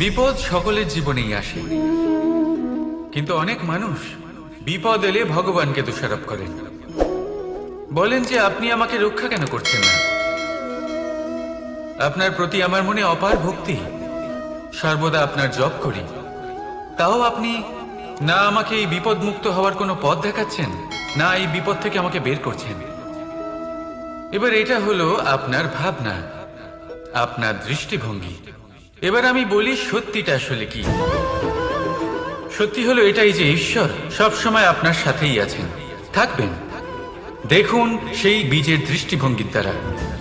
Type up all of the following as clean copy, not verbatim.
বিপদ সকলের জীবনেই আসে, কিন্তু অনেক মানুষ বিপদ এলে ভগবানকে দোষারোপ করেন। বলেন যে আপনি আমাকে রক্ষা কেন করছেন না? আপনার প্রতি আমার মনে অপার ভক্তি, সর্বদা আপনার জপ করি, তাও আপনি না আমাকে এই বিপদ মুক্ত হওয়ার কোনো পথ দেখাচ্ছেন, না এই বিপদ থেকে আমাকে বের করছেন। এবার এটা হলো আপনার ভাবনা, আপনার দৃষ্টিভঙ্গি। এবার আমি বলি সত্যিটা আসলে কি। সত্যি হলো এটাই যে ঈশ্বর সব সময় আপনার সাথেই আছেন, থাকবেন। দেখুন সেই বীজের দৃষ্টিভঙ্গির দ্বারা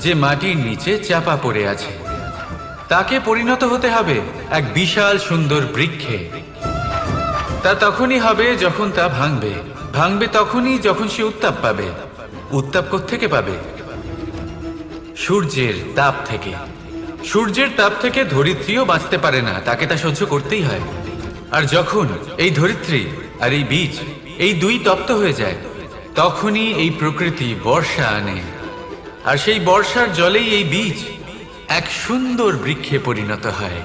যে মাটির নিচে চাপা পড়ে আছে, তাকে পরিণত হতে হবে এক বিশাল সুন্দর বৃক্ষে। তা তখনই হবে যখন তা ভাঙবে, ভাঙবে তখনই যখন সে উত্তাপ পাবে। উত্তাপ কোত্থেকে পাবে? সূর্যের তাপ থেকে। সূর্যের তাপ থেকে ধরিত্রীও বাঁচতে পারে না, তাকে তা সহ্য করতেই হয়। আর যখন এই ধরিত্রী আর এই বীজ এই দুই তপ্ত হয়ে যায়, তখনই এই প্রকৃতি বর্ষা আনে। আর সেই বর্ষার জলেই এই বীজ এক সুন্দর বৃক্ষে পরিণত হয়।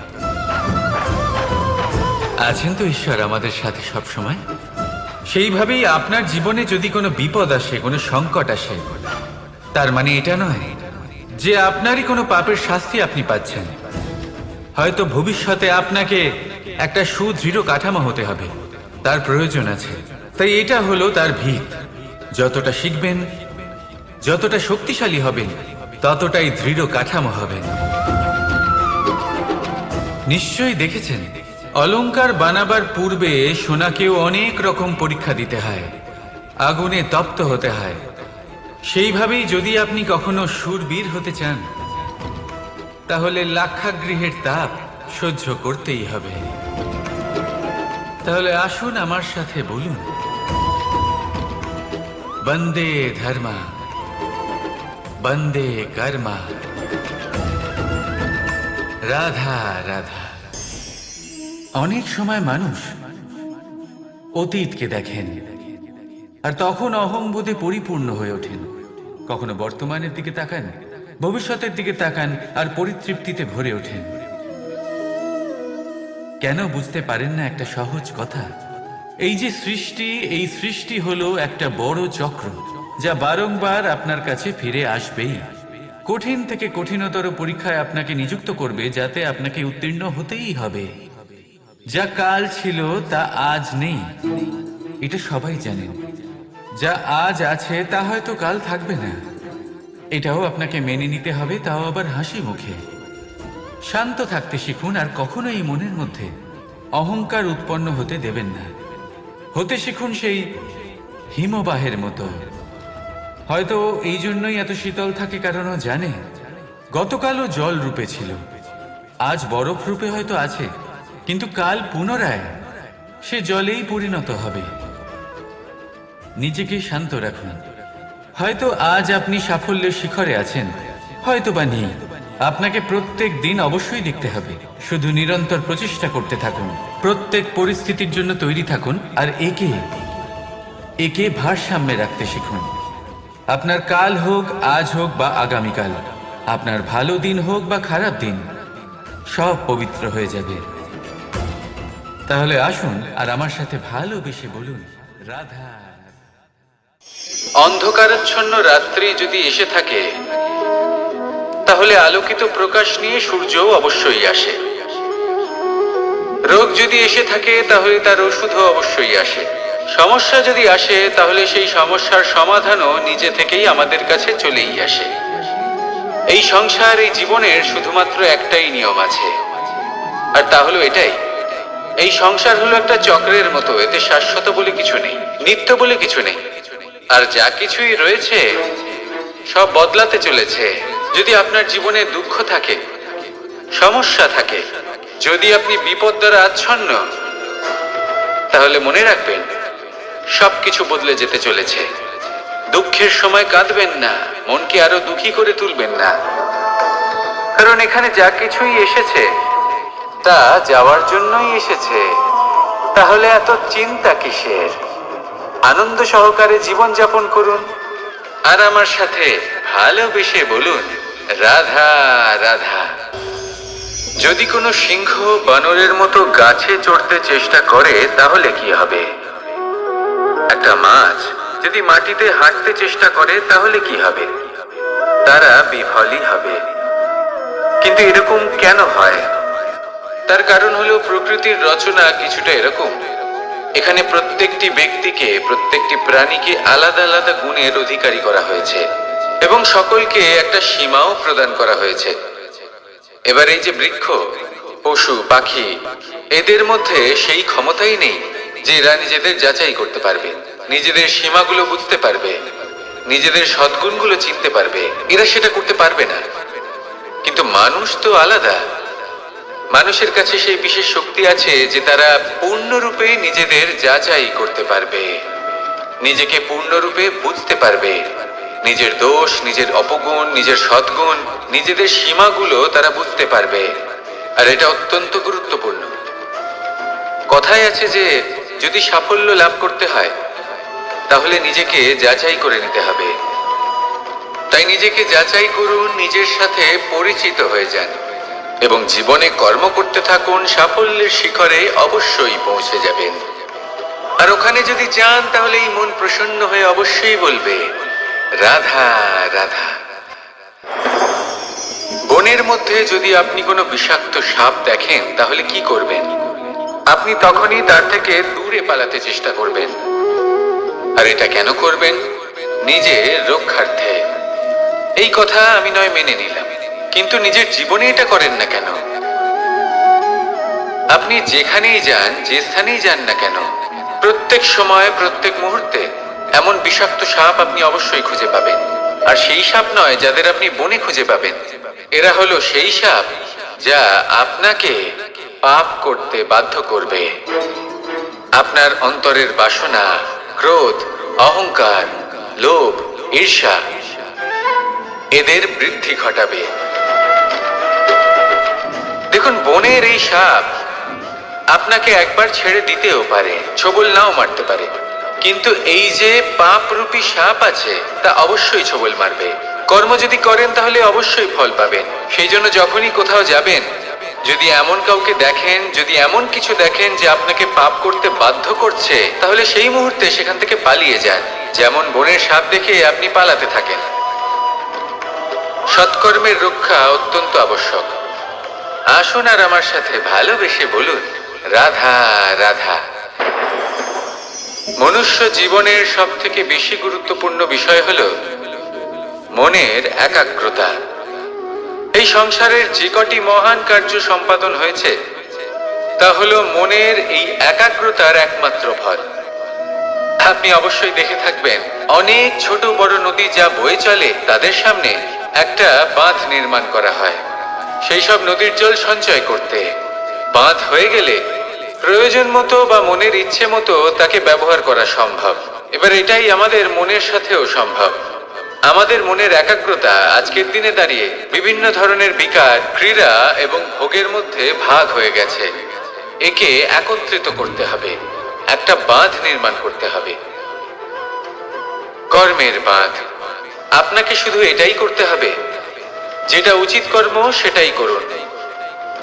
আছেন তো ঈশ্বর আমাদের সাথে সব সময়। সেইভাবেই আপনার জীবনে যদি কোনো বিপদ আসে, কোনো সংকট আসে, তার মানে এটা নয় যে আপনারই কোনো পাপের শাস্তি আপনি পাচ্ছেন। হয়তো ভবিষ্যতে আপনাকে একটা সুদৃঢ় কাঠামো হতে হবে, তার প্রয়োজন আছে। তাই এটা হলো তার ভিত। যতটা শিখবেন, যতটা শক্তিশালী হবেন, ততটাই দৃঢ় কাঠামো হবেন। নিশ্চয়ই দেখেছেন, অলংকার বানাবার পূর্বে সোনাকেও অনেক রকম পরীক্ষা দিতে হয়, আগুনে তপ্ত হতে হয়। সেইভাবেই যদি আপনি কখনো শূরবীর হতে চান, তাহলে লাক্ষাগৃহের তাপ সহ্য করতেই হবে। তাহলে আসুন আমার সাথে বলুন, বন্দে ধর্মা, বন্দে কর্মা, রাধা রাধা। অনেক সময় মানুষ অতীতকে দেখেন আর তখন অহংবোধে পরিপূর্ণ হয়ে ওঠেন। কখনো বর্তমানের দিকে তাকান, ভবিষ্যতের দিকে তাকান আর পরিতৃপ্তিতে ভরে ওঠেন। কেন বুঝতে পারেন না একটা সহজ কথা? এই যে সৃষ্টি, এই সৃষ্টি হলো একটা বড় চক্র, যা বারংবার আপনার কাছে ফিরে আসবেই। কঠিন থেকে কঠিনতর পরীক্ষায় আপনাকে নিযুক্ত করবে, যাতে আপনাকে উত্তীর্ণ হতেই হবে। যা কাল ছিল তা আজ নেই, এটা সবাই জানেন। যা আজ আছে তা হয়তো কাল থাকবে না, এটাও আপনাকে মেনে নিতে হবে, তাও আবার হাসি মুখে। শান্ত থাকতে শিখুন আর কখনো এই মনের মধ্যে অহংকার উৎপন্ন হতে দেবেন না। হতে শিখুন সেই হিমবাহের মতো। হয়তো এই জন্যই এত শীতল থাকে, কারণ ও জানে গতকালও জল রূপে ছিল, আজ বরফ রূপে হয়তো আছে, কিন্তু কাল পুনরায় সে জলেই পরিণত হবে। নিজেকে শান্ত রাখুন। হয়তো আজ আপনি সাফল্যের শিখরে আছেন, হয়তো বা নেই। আপনাকে প্রত্যেক দিন অবশ্যই দেখতে হবে। শুধু নিরন্তর প্রচেষ্টা করতে থাকুন, প্রত্যেক পরিস্থিতির জন্য তৈরি থাকুন, আর একে ভারসাম্যে রাখতে শিখুন। আপনার কাল হোক, আজ হোক বা আগামীকাল, আপনার ভালো দিন হোক বা খারাপ দিন, সব পবিত্র হয়ে যাবে। তাহলে আসুন আর আমার সাথে ভালোবেসে বলুন, রাধা। অন্ধকারাচ্ছন্ন রাত্রি যদি এসে থাকে, তাহলে আলোকিত প্রকাশ নিয়ে সূর্যও অবশ্যই আসে। রোগ যদি এসে থাকে, তাহলে তার ওষুধও অবশ্যই আসে। সমস্যা যদি আসে, তাহলে সেই সমস্যার সমাধানও নিজে থেকেই আমাদের কাছে চলেই আসে। এই সংসার, এই জীবনের শুধুমাত্র একটাই নিয়ম আছে, আর তা হলো এটাই: এই সংসার হলো একটা চক্রের মতো। এতে শাশ্বত বলে কিছু নেই, নিত্য বলে কিছু নেই। আর যা কিছুই রয়েছে সব বদলাতে চলেছে। যদি আপনার জীবনে দুঃখ থাকে, সমস্যা থাকে, যদি আপনি বিপদ দ্বারা আচ্ছন্ন, তাহলে মনে রাখবেন সবকিছু বদলে যেতে চলেছে। দুঃখের সময় কাঁদবেন না, মনকে আরো দুঃখী করে তুলবেন না, কারণ এখানে যা কিছুই এসেছে তা যাওয়ার জন্যই এসেছে। তাহলে এত চিন্তা কিসের? আনন্দ সহকারে জীবন যাপন করুন আর আমার সাথে ভালোবেসে বলুন, রাধা রাধা। যদি কোনো সিংহ বানরের মতো গাছে চড়তে চেষ্টা করে তাহলে কি হবে? একটা মাছ যদি মাটিতে হাঁটতে চেষ্টা করে তাহলে কি হবে? তারা বিফলই হবে। কিন্তু এরকম কেন হয়? তার কারণ হলো প্রকৃতির রচনা কিছুটা এরকম। এখানে প্রত্যেকটি ব্যক্তিকে, প্রত্যেকটি প্রাণীকে আলাদা আলাদা গুণের অধিকারী করা হয়েছে এবং সকলকে একটা সীমাও প্রদান করা হয়েছে। এবার এই যে বৃক্ষ, পশু, পাখি, এদের মধ্যে সেই ক্ষমতাই নেই যে এরা নিজেদের যাচাই করতে পারবে, নিজেদের সীমাগুলো বুঝতে পারবে, নিজেদের সদ্গুণগুলো চিনতে পারবে। এরা সেটা করতে পারবে না। কিন্তু মানুষ তো আলাদা। মানুষের কাছে সেই বিশেষ শক্তি আছে যে তারা পূর্ণরূপে নিজেদের যাচাই করতে পারবে, নিজেকে পূর্ণরূপে বুঝতে পারবে, নিজের দোষ, নিজের অপগুণ, নিজের সদ্গুণ, নিজেদের সীমাগুলো তারা বুঝতে পারবে। আর এটা অত্যন্ত গুরুত্বপূর্ণ। কথায় আছে যে যদি সাফল্য লাভ করতে হয় তাহলে নিজেকে যাচাই করে নিতে হবে। তাই নিজেকে যাচাই করুন, নিজের সাথে পরিচিত হয়ে যান এবং জীবনে কর্ম করতে থাকুন। সাফল্যের শিখরে অবশ্যই পৌঁছে যাবেন। আর ওখানে যদি যান তাহলে এই মন প্রসন্ন হয়ে অবশ্যই বলবে, রাধা রাধা। বনের মধ্যে যদি আপনি কোনো বিষাক্ত সাপ দেখেন তাহলে কি করবেন? আপনি তখনই তার থেকে দূরে পালাতে চেষ্টা করবেন। আর এটা কেন করবেন? নিজের রক্ষার্থে। এই কথা আমি নয় মেনে নিলাম, কিন্তু নিজের জীবনে এটা করেন না কেন? আপনি যেখানেই যান, যে স্থানেই যান না কেন, প্রত্যেক সময়, প্রত্যেক মুহূর্তে এমন বিষাক্ত সাপ আপনি অবশ্যই খুঁজে পাবেন। আর সেই সাপ নয় যাদের আপনি বনে খুঁজে পাবেন, এরা হলো সেই সাপ যা আপনাকে পাপ করতে বাধ্য করবে। আপনার অন্তরের বাসনা, ক্রোধ, অহংকার, লোভ, ঈর্ষা, এদের বৃদ্ধি ঘটাবে। দেখুন, বনের এই সাপ আপনাকে একবার ছেড়ে দিতেও পারে, ছোবল নাও মারতে পারে, কিন্তু এই যে পাপরূপী সাপ আছে তা অবশ্যই ছোবল মারবে। কর্ম যদি করেন তাহলে অবশ্যই ফল পাবেন। সেই জন্য যখনই কোথাও যাবেন, যদি এমন কাউকে দেখেন, যদি এমন কিছু দেখেন যে আপনাকে পাপ করতে বাধ্য করছে, তাহলে সেই মুহূর্তে সেখান থেকে পালিয়ে যান। যেমন বনের সাপ দেখে আপনি পালাতে থাকেন। সৎকর্মের রক্ষা অত্যন্ত আবশ্যক। আসুন আর আমার সাথে ভালোবেসে বলুন, রাধা রাধা। মনুষ্য জীবনের সব থেকে বেশি গুরুত্বপূর্ণ বিষয় হলো মনের একাগ্রতা। এই সংসারের যে কটি মহান কার্য সম্পাদন হয়েছে তা হলো মনের এই একাগ্রতার একমাত্র ফল। আপনি অবশ্যই দেখে থাকবেন, অনেক ছোট বড় নদী যা বয়ে চলে তাদের সামনে একটা বাঁধ নির্মাণ করা হয় সেই সব নদীর জল সঞ্চয় করতে। বাঁধ হয়ে গেলে প্রয়োজন মতো বা মনের ইচ্ছে মতো তাকে ব্যবহার করা সম্ভব। এবার এটাই আমাদের মনের সাথেও সম্ভব। আমাদের মনের একাগ্রতা আজকের দিনে দাঁড়িয়ে বিভিন্ন ধরনের বিকার, ক্রীড়া এবং ভোগের মধ্যে ভাগ হয়ে গেছে। একে একত্রিত করতে হবে, একটা বাঁধ নির্মাণ করতে হবে, কর্মের বাঁধ। আপনাকে শুধু এটাই করতে হবে, যেটা উচিত কর্ম সেটাই করুন,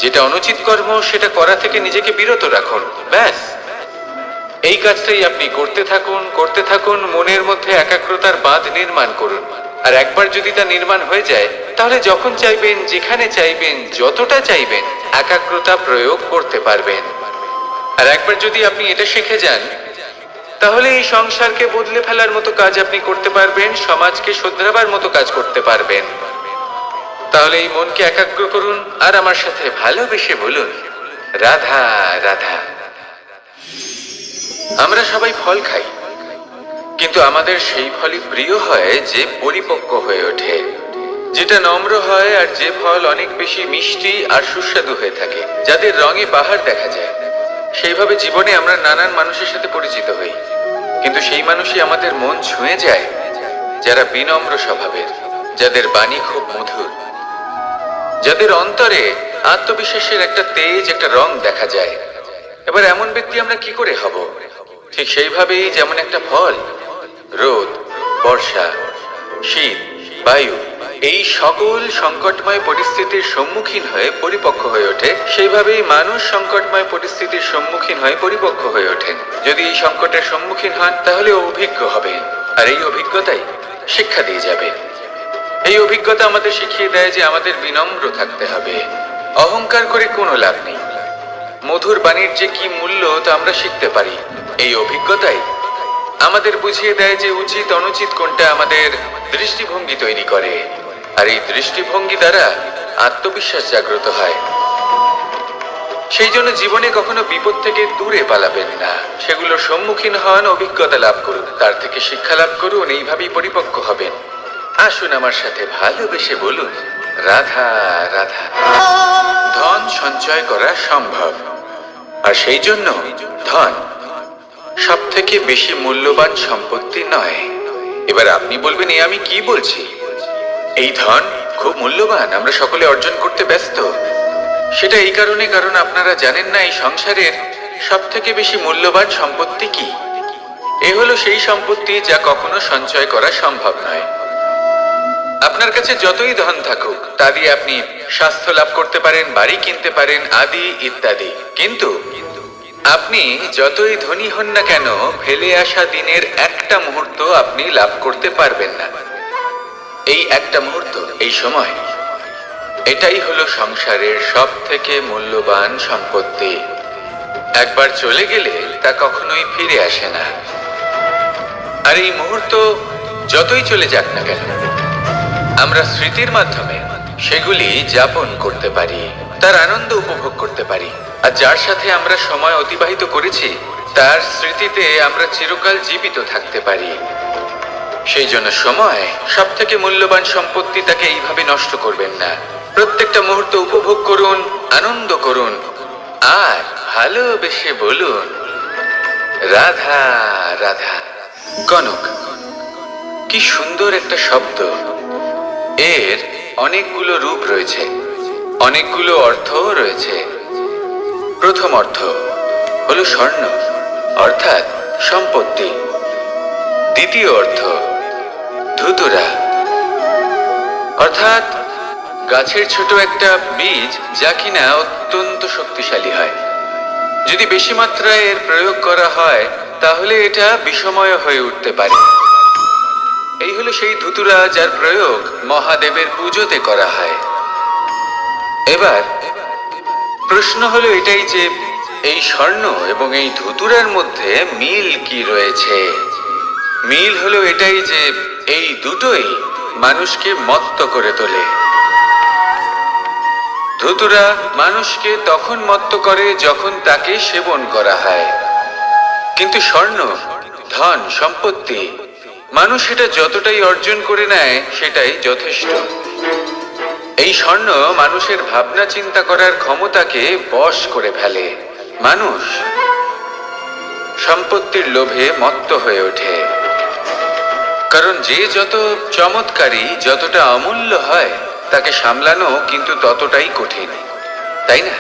যেটা অনুচিত কর্ম সেটা করা থেকে নিজেকে বিরত রাখুন। ব্যাস, এই কাজটাই আপনি করতে থাকুন, করতে থাকুন। মনের মধ্যে একাগ্রতার বাঁধ নির্মাণ করুন। আর একবার যদি তা নির্মাণ হয়ে যায় তাহলে যখন চাইবেন, যেখানে চাইবেন, যতটা চাইবেন একাগ্রতা প্রয়োগ করতে পারবেন। আর একবার যদি আপনি এটা শিখে যান তাহলে এই সংসারকে বদলে ফেলার মতো কাজ আপনি করতে পারবেন, সমাজকে শোধরাবার মতো কাজ করতে পারবেন। তাহলে এই মনকে একাগ্র করুন আর আমার সাথে ভালোবেসে বলুন, রাধা রাধা। আমরা সবাই ফল খাই, কিন্তু আমাদের সেই ফলই প্রিয় হয় যে পরিপক্ক হয়ে ওঠে, যেটা নম্র হয়, আর যে ফল অনেক বেশি মিষ্টি আর সুস্বাদু হয়ে থাকে, যাদের রঙে বাহার দেখা যায়। সেইভাবে জীবনে আমরা নানান মানুষের সাথে পরিচিত হই, কিন্তু সেই মানুষই আমাদের মন ছুঁয়ে যায় যারা বিনম্র স্বভাবের, যাদের বাণী খুব মধুর, যাদের অন্তরে আত্মবিশ্বাসের একটা তেজ, একটা রং দেখা যায়। এবার এমন ব্যক্তি আমরা কি করে হব? ঠিক সেইভাবেই যেমন একটা ফল রোদ, বর্ষা, শীত, বায়ু এই সকল সংকটময় পরিস্থিতির সম্মুখীন হয়ে পরিপক্ক হয়ে ওঠে, সেইভাবেই মানুষ সংকটময় পরিস্থিতির সম্মুখীন হয়ে পরিপক্ক হয়ে ওঠেন। যদি এই সংকটের সম্মুখীন হন তাহলে অভিজ্ঞ হবেন, আর এই অভিজ্ঞতাই শিক্ষা দিয়ে যাবে। এই অভিজ্ঞতা আমাদের শিখিয়ে দেয় যে আমাদের বিনম্র থাকতে হবে। অহংকার করে কোনো লাভ নেই। মধুর বাণীর যে কি মূল্য তা আমরা শিখতে পারি। এই অভিজ্ঞতাই আমাদের বুঝিয়ে দেয় যে উচিত অনুচিত কোনটা আমাদের দৃষ্টিভঙ্গি তৈরি করে, আর এই দৃষ্টিভঙ্গি দ্বারা আত্মবিশ্বাস জাগ্রত হয়। সেই জন্য জীবনে কখনো বিপদ থেকে দূরে পালাবেন না, সেগুলোর সম্মুখীন হন, অভিজ্ঞতা লাভ করুন, তার থেকে শিক্ষা লাভ করুন, এইভাবেই পরিপক্ক হবেন। আসুন আমার সাথে ভালোবেসে বলুন, রাধা রাধা। ধন সঞ্চয় করা সম্ভব, আর সেই জন্য ধন সব থেকে বেশি মূল্যবান সম্পত্তি নয়। এবার আপনি বলবেন, এ আমি কি বলছি? এই ধন খুব মূল্যবান, আমরা সকলে অর্জন করতে ব্যস্ত। সেটা এই কারণে, কারণ আপনারা জানেন না এই সংসারের সব থেকে বেশি মূল্যবান সম্পত্তি কি। এ হলো সেই সম্পত্তি যা কখনো সঞ্চয় করা সম্ভব নয়। আপনার কাছে যতই ধন থাকুক তা দিয়ে আপনি স্বাস্থ্য লাভ করতে পারেন, বাড়ি কিনতে পারেন, আদি ইত্যাদি, কিন্তু আপনি যতই ধনী হন না কেন, ফেলে আসা দিনের একটা মুহূর্ত আপনি লাভ করতে পারবেন না। এই একটা মুহূর্ত, এই সময়, এটাই হলো সংসারের সব থেকে মূল্যবান সম্পত্তি। একবার চলে গেলে তা কখনোই ফিরে আসে না। আর এই মুহূর্ত যতই চলে যাক না কেন, আমরা স্মৃতির মাধ্যমে সেগুলি যাপন করতে পারি, তার আনন্দ উপভোগ করতে পারি। আর যার সাথে আমরা সময় অতিবাহিত করেছি তার স্মৃতিতে আমরা চিরকাল জীবিত থাকতে পারি। সেই জন্য সময় সব থেকে মূল্যবান সম্পত্তি, তাকে এইভাবে নষ্ট করবেন না। প্রত্যেকটা মুহূর্ত উপভোগ করুন, আনন্দ করুন, আর ভালোবেসে বলুন, রাধা রাধা। কনক, কি সুন্দর একটা শব্দ। এর অনেকগুলো রূপ রয়েছে, অনেকগুলো অর্থও রয়েছে। প্রথম অর্থ হলো স্বর্ণ, অর্থাৎ সম্পত্তি। দ্বিতীয় অর্থ ধুতুরা, অর্থাৎ গাছের ছোট একটা বীজ, যা কিনা অত্যন্ত শক্তিশালী হয়। যদি বেশি মাত্রায় এর প্রয়োগ করা হয় তাহলে এটা বিষময় হয়ে উঠতে পারে। এই হলো সেই ধুতুরা যার প্রয়োগ মহাদেবের পুজোতে করা হয়। এবার প্রশ্ন হলো এটাই যে এই স্বর্ণ এবং এই ধুতুরার মধ্যে মিল কি রয়েছে। মিল হলো এটাই যে এই দুটোই মানুষকে মত্ত করে তোলে। ধুতুরা মানুষকে তখন মত্ত করে যখন তাকে সেবন করা হয়, কিন্তু স্বর্ণ, ধন, সম্পত্তি, মানুষ এটা যতটাই অর্জন করে নেয় সেটাই যথেষ্ট। এই স্বর্ণ মানুষের ভাবনা চিন্তা করার ক্ষমতাকে বশ করে ফেলে। মানুষ সম্পত্তির লোভে মত্ত হয়ে ওঠে, কারণ যে যত চমৎকারী, যতটা অমূল্য হয় তাকে সামলানো কিন্তু ততটাই কঠিন, তাই না?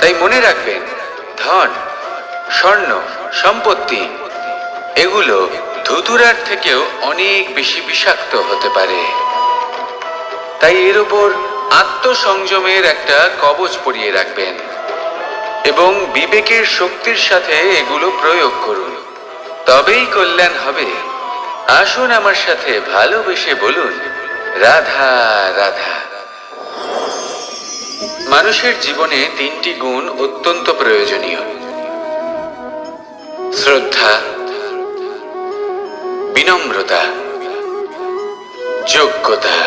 তাই মনে রাখবেন, ধন, স্বর্ণ, সম্পত্তি এগুলো ধুতুরার থেকেও অনেক বেশি বিষাক্ত হতে পারে। তাই এর ওপর আত্মসংযমের একটা কবচ পরিয়ে রাখবেন এবং বিবেকের শক্তির সাথে এগুলো প্রয়োগ করুন, তবেই কল্যাণ হবে। আসুন আমার সাথে ভালোবেসে বলুন, রাধা রাধা। মানুষের জীবনে তিনটি গুণ অত্যন্ত প্রয়োজনীয়: শ্রদ্ধা, বিনম্রতা, যোগ্যতা।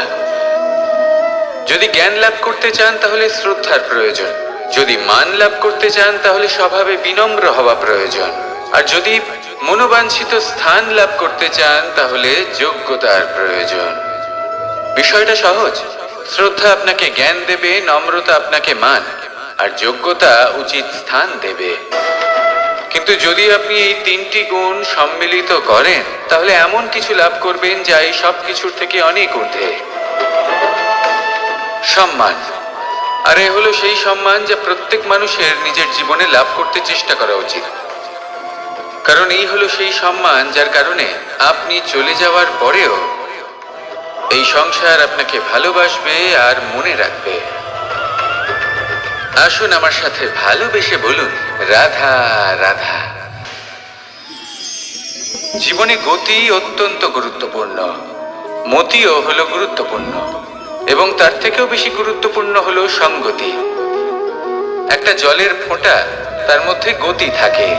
যদি জ্ঞান লাভ করতে চান তাহলে শ্রদ্ধার প্রয়োজন, যদি মান লাভ করতে চান তাহলে স্বভাবে বিনম্র হওয়া প্রয়োজন, আর যদি মনোবাঞ্ছিত স্থান লাভ করতে চান তাহলে যোগ্যতার প্রয়োজন। বিষয়টা সহজ। শ্রদ্ধা আপনাকে জ্ঞান দেবে, নম্রতা আপনাকে মান, আর যোগ্যতা উচিত স্থান দেবে। কিন্তু যদি আপনি এই তিনটি গুণ সম্মিলিত করেন তাহলে এমন কিছু লাভ করবেন যা এই সব কিছুর থেকে অনেক ঊর্ধ্বে। সম্মান। আর এ হলো সেই সম্মান যা প্রত্যেক মানুষের নিজের জীবনে লাভ করতে চেষ্টা করা উচিত, কারণ এই হলো সেই সম্মান যার কারণে আপনি চলে যাওয়ার পরেও এই সংসার আপনাকে ভালোবাসবে আর মনে রাখবে। আসুন আমার সাথে ভালোবেসে বলুন, রাধা রাধা। জীবনে গতি অত্যন্ত গুরুত্বপূর্ণ, মতিও হলো গুরুত্বপূর্ণ, এবং তার থেকেও বেশি গুরুত্বপূর্ণ হলো সঙ্গতি। একটা জলের ফোঁটা, তার মধ্যে গতি থাকে,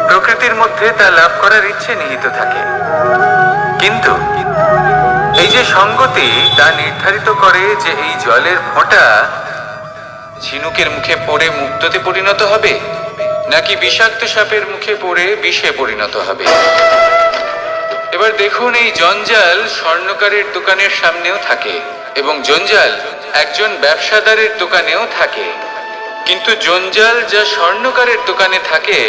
প্রকৃতির মধ্যে তা লাভ করার ইচ্ছে নিহিত থাকে, কিন্তু এই যে সঙ্গতি তা নির্ধারিত করে যে এই জলের ফোঁটা ঝিনুকের মুখে পড়ে মুক্ততে পরিণত হবে নাকি বিষাক্ত সাপের মুখে পড়ে বিষে পরিণত হবে। এবার দেখুন, এই জঞ্জাল স্বর্ণকারের দোকানের সামনেও থাকে এবং জঞ্জাল একজন ব্যবসাদারের দোকানেও থাকে, কিন্তু জঞ্জাল যা স্বর্ণকারের দোকানে থাকে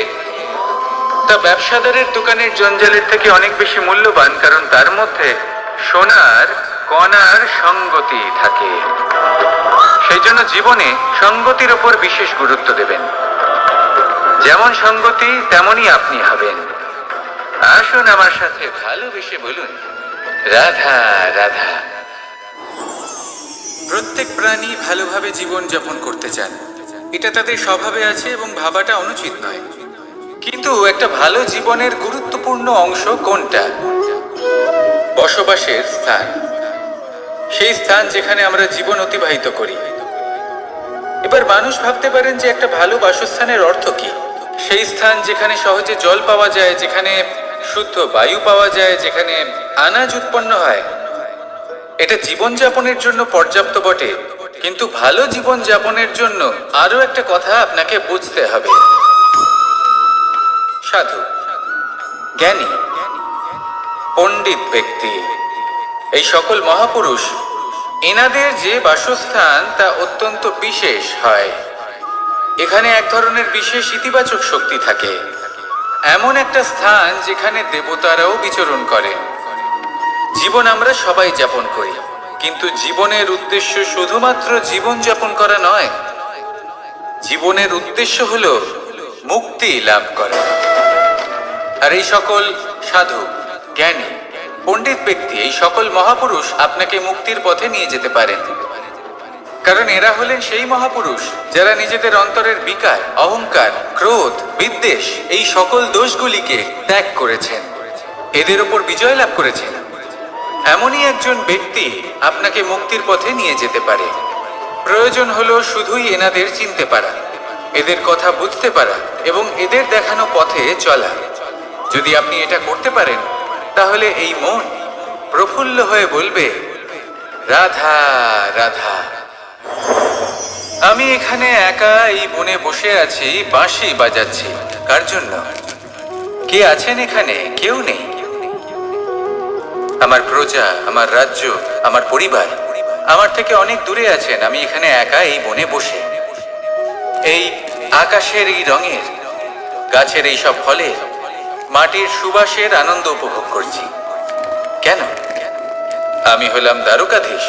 তা ব্যবসাদারের দোকানের জঞ্জালের থেকে অনেক বেশি মূল্যবান, কারণ তার মধ্যে সোনার কণার সঙ্গতি থাকে। সেই জন্য জীবনে সঙ্গতির ওপর বিশেষ গুরুত্ব দেবেন। যেমন সঙ্গতি তেমনই আপনি হবেন। আসুন আমার সাথে ভালোবেসে বলুন, রাধা রাধা। প্রত্যেক প্রাণী ভালোভাবে জীবন যাপন করতে চান, এটা তাদের স্বভাবে আছে এবং ভাবাটা অনুচিত নয়। কিন্তু একটা ভালো জীবনের গুরুত্বপূর্ণ অংশ কোনটা? বসবাসের স্থান, সেই স্থান যেখানে আমরা জীবন অতিবাহিত করি। এবার মানুষ ভাবতে পারেন যে একটা ভালো বাসস্থানের অর্থ কি? সেই স্থান যেখানে সহজে জল পাওয়া যায়, যেখানে শুদ্ধ বায়ু পাওয়া যায়, যেখানে আনাজ উৎপন্ন হয়। এটা জীবনযাপনের জন্য পর্যাপ্ত বটে, কিন্তু ভালো জীবন যাপনের জন্য আরো একটা কথা আপনাকে বুঝতে হবে। সাধু, জ্ঞানী, পণ্ডিত ব্যক্তি, এই সকল মহাপুরুষ, এনাদের যে বাসস্থান তা অত্যন্ত বিশেষ হয়। এখানে এক ধরনের বিশেষ ইতিবাচক শক্তি থাকে, এমন একটা স্থান যেখানে দেবতারাও বিচরণ করে। জীবন আমরা সবাই যাপন করি, কিন্তু জীবনের উদ্দেশ্য শুধুমাত্র জীবন যাপন করা নয়। জীবনের উদ্দেশ্য হলো মুক্তি লাভ করা। আর এই সকল সাধু, জ্ঞানী, পণ্ডিত ব্যক্তি, এই সকল মহাপুরুষ আপনাকে মুক্তির পথে নিয়ে যেতে পারেন, কারণ এরা হলেন সেই মহাপুরুষ যারা নিজেদের অন্তরের বিকার, অহংকার, ক্রোধ, বিদ্বেষ, এই সকল দোষগুলিকে ত্যাগ করেছেন, এদের উপর বিজয় লাভ করেছেন। এমনই একজন ব্যক্তি আপনাকে মুক্তির পথে নিয়ে যেতে পারে। প্রয়োজন হলো শুধুই এনাদের চিনতে পারা, এদের কথা বুঝতে পারা এবং এদের দেখানো পথে চলা। যদি আপনি এটা করতে পারেন, তাহলে এই মন প্রফুল্ল হয়ে বলবে, রাধা রাধা। আমি এখানে একা এই বনে বসে আছি, বাঁশি বাজাচ্ছি। কার জন্য? কে আছেন এখানে? কেউ নেই। আমার প্রজা, আমার রাজ্য, আমার পরিবার আমার থেকে অনেক দূরে আছেন। আমি এখানে একা এই বনে বসে এই আকাশের এই রঙের, গাছের এই সব ফলে, মাটির সুবাসের আনন্দ উপভোগ করছি। কেন? আমি হলাম দ্বারকাধীশ।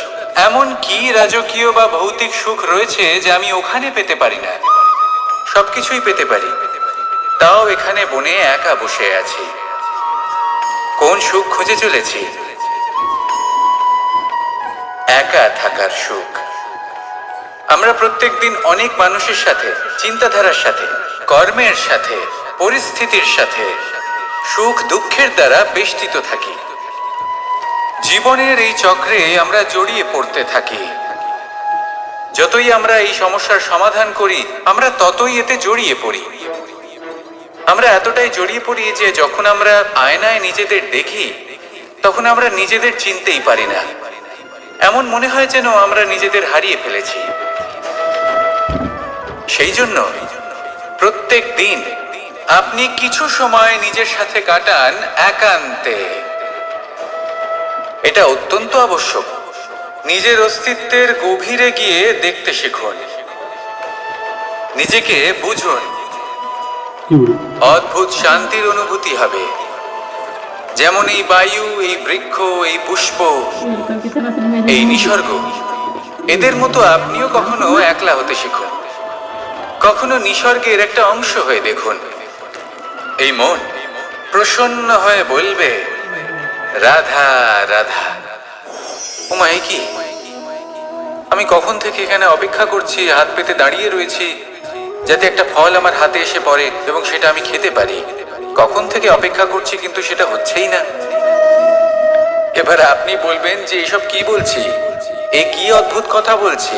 এমন কি রাজকীয় বা ভৌতিক সুখ রয়েছে যে আমি ওখানে পেতে পারি না? সবকিছুই পেতে পারি, তাও এখানে বনে একা বসে আছি। কোন সুখ খুঁজে চলেছি? একা থাকার সুখ। আমরা প্রত্যেকদিন অনেক মানুষের সাথে, চিন্তাধারার সাথে, কর্মের সাথে, পরিস্থিতির সাথে, সুখ দুঃখের দ্বারা বেষ্টিত থাকি। জীবনের এই চক্রে আমরা জড়িয়ে পড়তে থাকি। যতই আমরা এই সমস্যার সমাধান করি, আমরা ততই এতে জড়িয়ে পড়ি। আমরা এতটাই জড়িয়ে পড়ি যে যখন আমরা আয়নায় নিজেদের দেখি, তখন আমরা নিজেদের চিনতেই পারি না। এমন মনে হয় যেন আমরা নিজেদের হারিয়ে ফেলেছি। সেই জন্য প্রত্যেক দিন আপনি কিছু সময় নিজের সাথে কাটান একান্তে। এটা অত্যন্ত আবশ্যক। নিজের অস্তিত্বের গভীরে গিয়ে দেখতে শিখুন, নিজেকে বুঝুন। অদ্ভুত শান্তির অনুভূতি হবে। যেমন এই বায়ু, এই বৃক্ষ, এই পুষ্প, এই নিসর্গ, এদের মতো আপনিও কখনো একলা হতে শিখুন। কখনো নিসর্গের একটা অংশ হয়ে দেখুন। এই মন প্রসন্ন হয়ে বলবে, রাধা রাধা। ওমা, এ কি? আমি কখন থেকে এখানে অপেক্ষা করছি, হাত পেতে দাঁড়িয়ে রয়েছি যাতে একটা ফল আমার হাতে এসে পড়ে এবং সেটা আমি খেতে পারি। কখন থেকে অপেক্ষা করছি, কিন্তু সেটা হচ্ছেই না। এবার আপনি বলবেন যে এসব কি বলছি, এ কি অদ্ভুত কথা বলছি।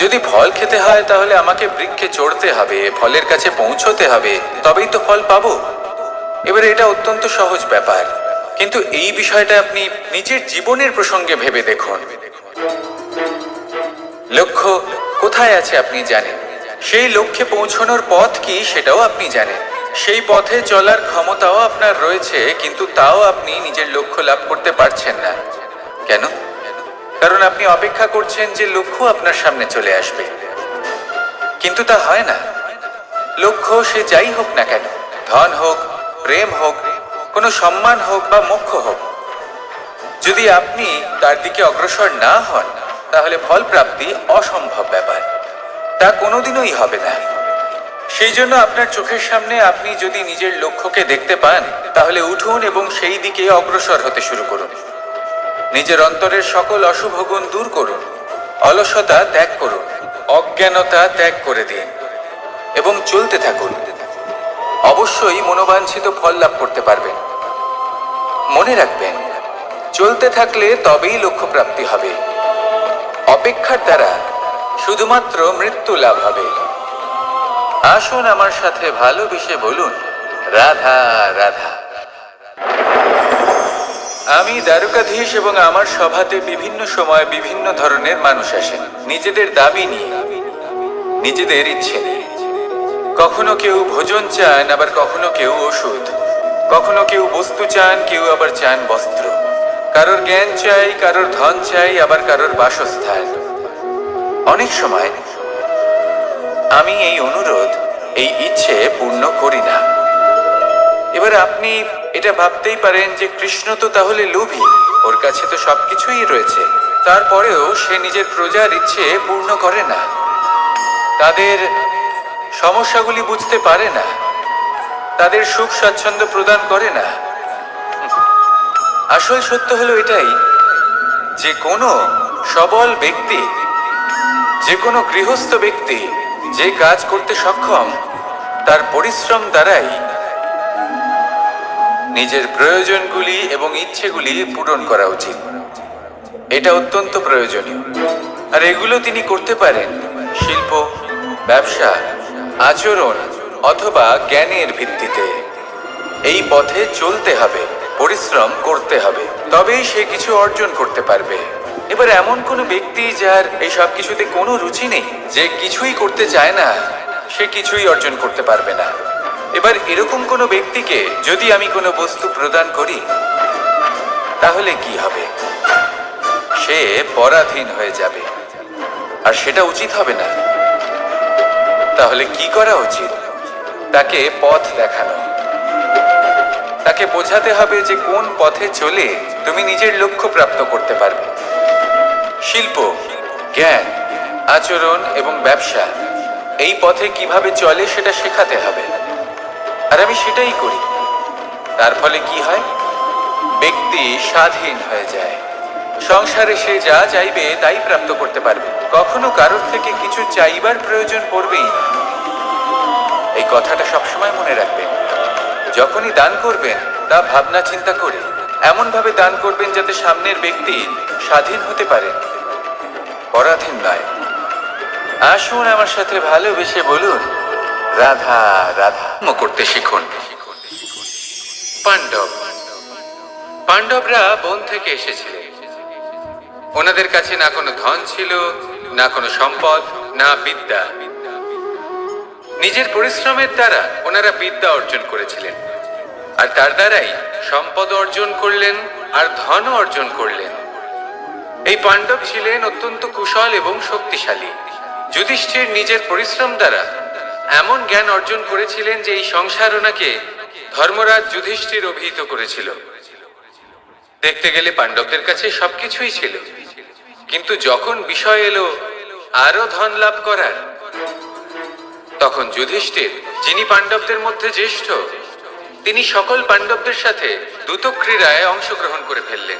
যদি ফল খেতে হয় তাহলে আমাকে বৃক্ষে চড়তে হবে, ফলের কাছে পৌঁছতে হবে, তবেই তো ফল পাবো। এবারে এটা অত্যন্ত সহজ ব্যাপার, কিন্তু এই বিষয়টা আপনি নিজের জীবনের প্রসঙ্গে ভেবে দেখুন। লক্ষ্য কোথায় আছে আপনি জানেন, সেই লক্ষ্যে পৌঁছানোর পথ কি সেটাও আপনি জানেন, সেই পথে চলার ক্ষমতাও আপনার রয়েছে, কিন্তু তাও আপনি নিজের লক্ষ্য লাভ করতে পারছেন না। কেন? কারণ আপনি অপেক্ষা করছেন যে লক্ষ্য আপনার সামনে চলে আসবে, কিন্তু তা হয় না। লক্ষ্য সে যাই হোক না কেন, ধন হোক, প্রেম হোক, কোনো সম্মান হোক বা মোক্ষ হোক, যদি আপনি তার দিকে অগ্রসর না হন তাহলে ফল প্রাপ্তি অসম্ভব ব্যাপার, তা কোনোদিনই হবে না। সেই জন্য আপনার চোখের সামনে আপনি যদি নিজের লক্ষ্যকে দেখতে পান তাহলে উঠুন এবং সেই দিকে অগ্রসর হতে শুরু করুন। নিজের অন্তরের সকল অশুভ গুণ দূর করুন, অলসতা ত্যাগ করুন, অজ্ঞানতা ত্যাগ করে দিন এবং চলতে থাকুন। অবশ্যই মনোবাঞ্ছিত ফল লাভ করতে পারবেন। মনে রাখবেন, চলতে থাকলে তবেই লক্ষ্য প্রাপ্তি হবে। অপেক্ষার দ্বারা শুধুমাত্র মৃত্যু লাভ হবে। আসুন আমার সাথে ভালোবেসে বলুন, রাধা রাধা। আমি দ্বারকাধীশ এবং আমার সভাতে বিভিন্ন সময় বিভিন্ন ধরনের মানুষ আসেন, নিজেদের দাবি নিয়ে, নিজেদের ইচ্ছে নিয়ে। কখনো কেউ ভোজন চান, আবার কখনো কেউ ওষুধ, কখনো কেউ বস্তু চান, কেউ আবার চান বস্ত্র। কারোর জ্ঞান চাই, কারোর ধন চাই, আবার কারোর বাসস্থান। অনেক সময় আমি এই অনুরোধ, এই ইচ্ছে পূর্ণ করি না। এবার আপনি এটা ভাবতেই পারেন যে কৃষ্ণ তো তাহলে লোভী, ওর কাছে তো সবকিছুই রয়েছে, তারপরেও সে নিজের প্রজার ইচ্ছে পূর্ণ করে না, তাদের সমস্যাগুলি বুঝতে পারে না, তাদের সুখ স্বাচ্ছন্দ্য প্রদান করে না। আসল সত্য হলো এটাই যে কোনো সবল ব্যক্তি, যে কোনো গৃহস্থ ব্যক্তি যে কাজ করতে সক্ষম, তার পরিশ্রম দ্বারাই নিজের প্রয়োজনগুলি এবং ইচ্ছেগুলি পূরণ করা উচিত। এটা অত্যন্ত প্রয়োজনীয়, আর এগুলো তিনি করতে পারেন শিল্প, ব্যবসা, আচরণ অথবা জ্ঞানের ভিত্তিতে। এই পথে চলতে হবে, পরিশ্রম করতে হবে, তবেই সে কিছু অর্জন করতে পারবে। এবার এমন কোনো ব্যক্তি যার এই সব কিছুতে কোনো রুচি নেই, যে কিছুই করতে চায় না, সে কিছুই অর্জন করতে পারবে না। এবার এরকম কোনো ব্যক্তিকে যদি আমি কোনো বস্তু প্রদান করি তাহলে কি হবে? সে পরাধীন হয়ে যাবে, আর সেটা উচিত হবে না। তাহলে কি করা উচিত? তাকে পথ দেখানো, তাকে বোঝাতে হবে যে কোন পথে চলে তুমি নিজের লক্ষ্য প্রাপ্ত করতে পারবে। শিল্প, জ্ঞান, আচরণ এবং ব্যবসা, এই পথে কিভাবে চলে সেটা শেখাতে হবে, আর আমি সেটাই করি। তার ফলে কি হয়? ব্যক্তি স্বাধীন হয়ে যায়। সংসারে সে যা চাইবে তাই প্রাপ্ত করতে পারবে, কখনো কারোর থেকে কিছু চাইবার প্রয়োজন পড়বেই না। এই কথাটা সবসময় মনে রাখবেন। যখনই দান করবেন তা ভাবনা চিন্তা করে এমন ভাবে দান করবেন যাতে সামনের ব্যক্তি স্বাধীন হতে পারে, পরাধীন নয়। আসুন আমার সাথে ভালোবেসে বলুন, রাধা রাধা। করতে শিখুন। পাণ্ডব, পাণ্ডবরা বন থেকে এসেছিলেন। ওনাদের কাছে না কোনো ধন ছিল, না কোনো সম্পদ, না বিদ্যা। নিজের পরিশ্রমের দ্বারা ওনারা বিদ্যা অর্জন করেছিলেন, আর তার দ্বারাই সম্পদ অর্জন করলেন আর ধনও অর্জন করলেন। এই পাণ্ডব ছিলেন অত্যন্ত কুশল এবং শক্তিশালী। যুধিষ্ঠির নিজের পরিশ্রম দ্বারা এমন জ্ঞান অর্জন করেছিলেন যে এই সংসার ওনাকে ধর্মরাজ যুধিষ্ঠির অভিহিত করেছিল। দেখতে গেলে পাণ্ডবদের কাছে সবকিছুই ছিল, কিন্তু যখন বিষয় এলো আরো ধন লাভ করার, তখন যুধিষ্ঠির, যিনি পাণ্ডবদের মধ্যে জ্যেষ্ঠ, তিনি সকল পাণ্ডবদের সাথে দ্যূতক্রীড়ায় অংশগ্রহণ করে ফেললেন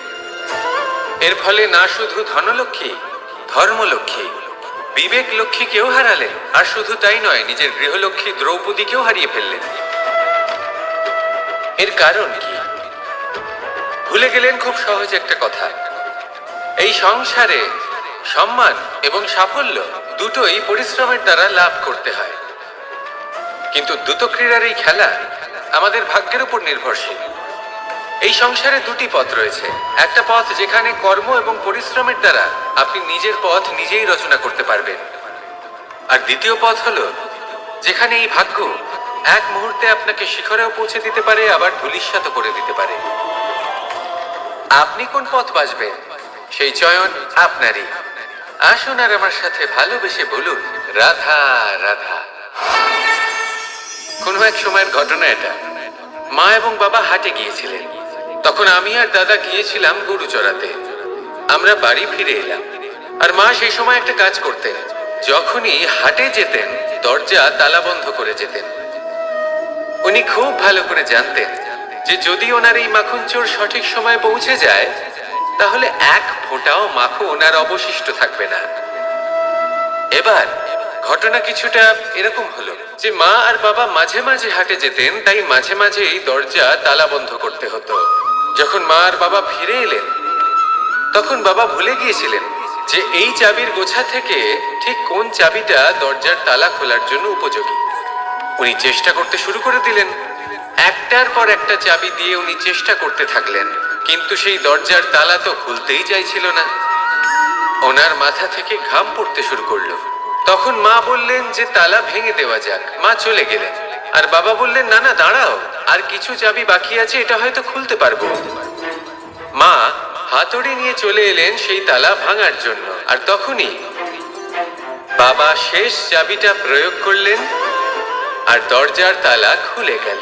এর ফলে না শুধু ধনলক্ষ্মী, ধর্মলক্ষ্মী, বিবেক লক্ষ্মীকেও হারালেন, আর শুধু তাই নয়, নিজের গৃহলক্ষ্মী দ্রৌপদীকেও হারিয়ে ফেললেন। এর কারণ কি? ভুলে গেলেন খুব সহজ একটা কথা, এই সংসারে সম্মান এবং সাফল্য দুটোই পরিশ্রমের দ্বারা লাভ করতে হয়, কিন্তু দ্রুতক্রীড়ার এই খেলা আমাদের ভাগ্যের উপর নির্ভরশীল। এই সংসারে দুটি পথ রয়েছে, একটা পথ যেখানে কর্ম এবং পরিশ্রমের দ্বারা আপনি নিজের পথ নিজেই রচনা করতে পারবেন, আর দ্বিতীয় পথ হলো যেখানে এই ভাগ্য এক মুহূর্তে আপনাকে শিখরেও পৌঁছে দিতে পারে, আবার ধূলিসাৎ করে দিতে পারে। আপনি কোন পথ বাছবেন সেই চয়ন আপনারই। আসুন আর আমার সাথে ভালোবেসে বলুন, রাধা রাধা। কোনো এক সময়ের ঘটনা এটা। মা এবং বাবা হাটে গিয়েছিলেন, তখন আমি আর দাদা গিয়েছিলাম গরু চড়াতে। আমরা বাড়ি ফিরে এলাম, আর মা সেই সময় একটা কাজ করতেন, যখনই হাটে যেতেন দরজা তালা বন্ধ করে যেতেন। উনি খুব ভালো করে জানতেন যে যদি ওনার এই মাখন চোর সঠিক সময়ে পৌঁছে যায় তাহলে এক ফোঁটাও মাখন আর অবশিষ্ট থাকবে না। এবার ঘটনা কিছুটা এরকম হলো যে মা আর বাবা মাঝে মাঝে হাটে যেতেন, তাই মাঝে মাঝেই দরজা তালা বন্ধ করতে হতো। যখন মা আর বাবা ফিরে এলেন তখন বাবা ভুলে গিয়েছিলেন যে এই চাবির গোছা থেকে ঠিক কোন চাবিটা দরজার তালা খোলার জন্য উপযোগী। উনি চেষ্টা করতে শুরু করে দিলেন, একটার পর একটা চাবি দিয়ে উনি চেষ্টা করতে থাকলেন, কিন্তু সেই দরজার তালা তো খুলতেই চাইছিল না। ওনার মাথা থেকে ঘাম পড়তে শুরু করলো। তখন মা বললেন যে তালা ভেঙে দেওয়া যাক। মা চলে গেলেন, আর বাবা বললেন না না দাঁড়াও, আর কিছু চাবি বাকি আছে, এটা হয়তো খুলতে পারবো। মা হাতুড়ি নিয়ে চলে এলেন সেই তালা ভাঙার জন্য, আর তখনই বাবা শেষ চাবিটা প্রয়োগ করলেন আর দরজার তালা খুলে গেল।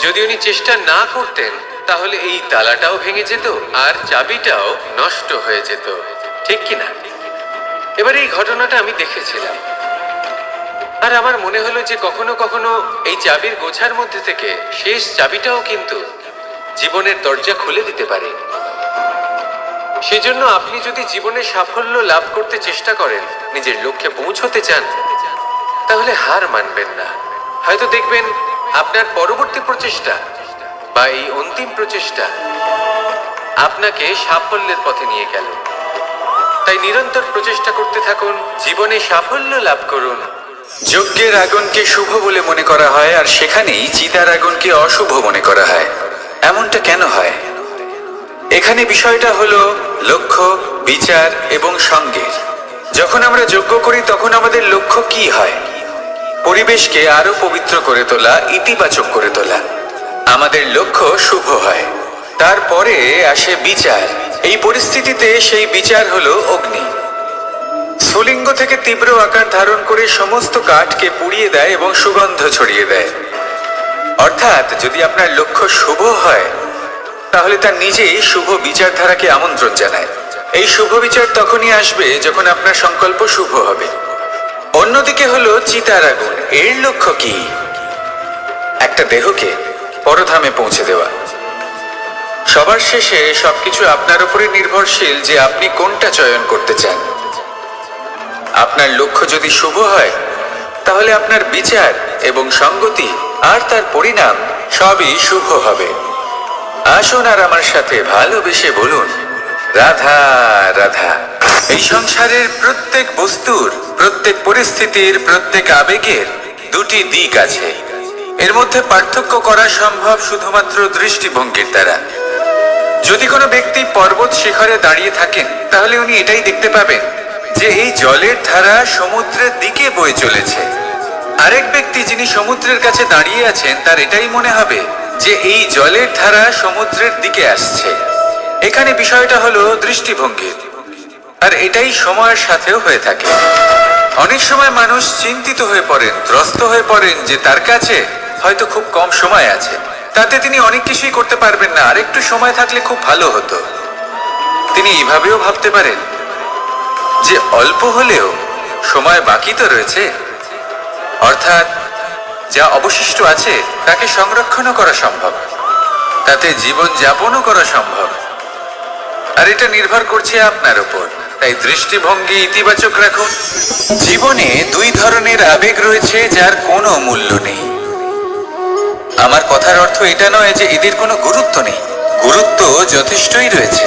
যদি উনি চেষ্টা না করতেন তাহলে এই তালাটাও ভেঙে যেত আর চাবিটাও নষ্ট হয়ে যেত, ঠিক কিনা? এবার এই ঘটনাটা আমি দেখেছিলাম, আর আমার মনে হলো যে কখনো কখনো এই চাবির গোছার মধ্যে থেকে শেষ চাবিটাও কিন্তু জীবনের দরজা খুলে দিতে পারে। সেজন্য আপনি যদি জীবনে সাফল্য লাভ করতে চেষ্টা করেন, নিজের লক্ষ্যে পৌঁছতে চান, তাহলে হার মানবেন না। হয়তো দেখবেন আপনার পরবর্তী প্রচেষ্টা বা এই অন্তিম প্রচেষ্টা আপনাকে সাফল্যের পথে নিয়ে গেল। তাই নিরন্তর প্রচেষ্টা করতে থাকুন, জীবনে সাফল্য লাভ করুন। যজ্ঞের আগুনকে শুভ বলে মনে করা হয়, আর সেখানেই চিতার আগুনকে অশুভ মনে করা হয়। এমনটা কেন হয়? এখানে বিষয়টা হলো লক্ষ্য, বিচার এবং সঙ্গের। যখন আমরা যজ্ঞ করি তখন আমাদের লক্ষ্য কি হয়? পরিবেশকে আরো পবিত্র করে তোলা, ইতিবাচক করে তোলা। আমাদের লক্ষ্য শুভ হয়। তারপরে আসে বিচার। এই পরিস্থিতিতে সেই বিচার হলো অগ্নি। স্ফুলিঙ্গ থেকে তীব্র আকার ধারণ করে সমস্ত কাঠকে পুড়িয়ে দেয় এবং সুগন্ধ ছড়িয়ে দেয়। অর্থাৎ যদি আপনার লক্ষ্য শুভ হয় তাহলে তার নিজেই শুভ বিচারধারাকে আমন্ত্রণ জানায়। এই শুভ বিচার তখনই আসবে যখন আপনার সংকল্প শুভ হবে। অন্যদিকে হলো চিতার আগুন। এর লক্ষ্য কি? একটা দেহকে পরধামে পৌঁছে দেওয়া। সবার শেষে সবকিছু আপনার উপরে নির্ভরশীল যে আপনি কোনটা চয়ন করতে চান। আপনার লক্ষ্য যদি শুভ হয় তাহলে আপনার বিচার এবং সঙ্গতি আর তার পরিণাম সবই শুভ হবে। আসুন আর আমার সাথে ভালোবেসে বলুন, রাধা রাধা। এই সংসারের প্রত্যেক বস্তুর, প্রত্যেক পরিস্থিতির, প্রত্যেক আবেগের দুটি দিক আছে। এর মধ্যে পার্থক্য করা সম্ভব শুধুমাত্র দৃষ্টিভঙ্গির দ্বারা। যদি কোনো ব্যক্তি পর্বত শিখরে দাঁড়িয়ে থাকেন তাহলে উনি এটাই দেখতে পাবেন যে এই জলের ধারা সমুদ্রের দিকে বয়ে চলেছে। আরেক ব্যক্তি যিনি সমুদ্রের কাছে দাঁড়িয়ে আছেন তার এটাই মনে হবে যে এই জলের ধারা সমুদ্রের দিকে আসছে। এখানে বিষয়টা হলো দৃষ্টিভঙ্গির, আর এটাই সময়ের সাথেও হয়ে থাকে। অনেক সময় মানুষ চিন্তিত হয়ে পড়েন, ত্রস্ত হয়ে পড়েন যে তার কাছে হয়তো খুব কম সময় আছে, তাতে তিনি অনেক কিছুই করতে পারবেন না, আর একটু সময় থাকলে খুব ভালো হতো। তিনি এইভাবেও ভাবতে পারেন যে অল্প হলেও সময় বাকি তো রয়েছে, অর্থাৎ যা অবশিষ্ট আছে তাকে সংরক্ষণও করা সম্ভব, তাতে জীবন যাপনও করা সম্ভব। আর এটা নির্ভর করছে আপনার উপর। তাই দৃষ্টিভঙ্গি ইতিবাচক রাখুন। জীবনে দুই ধরনের আবেগ রয়েছে যার কোনো মূল্য নেই। আমার কথার অর্থ এটা নয় যে এদের কোনো গুরুত্ব নেই, গুরুত্ব যথেষ্টই রয়েছে,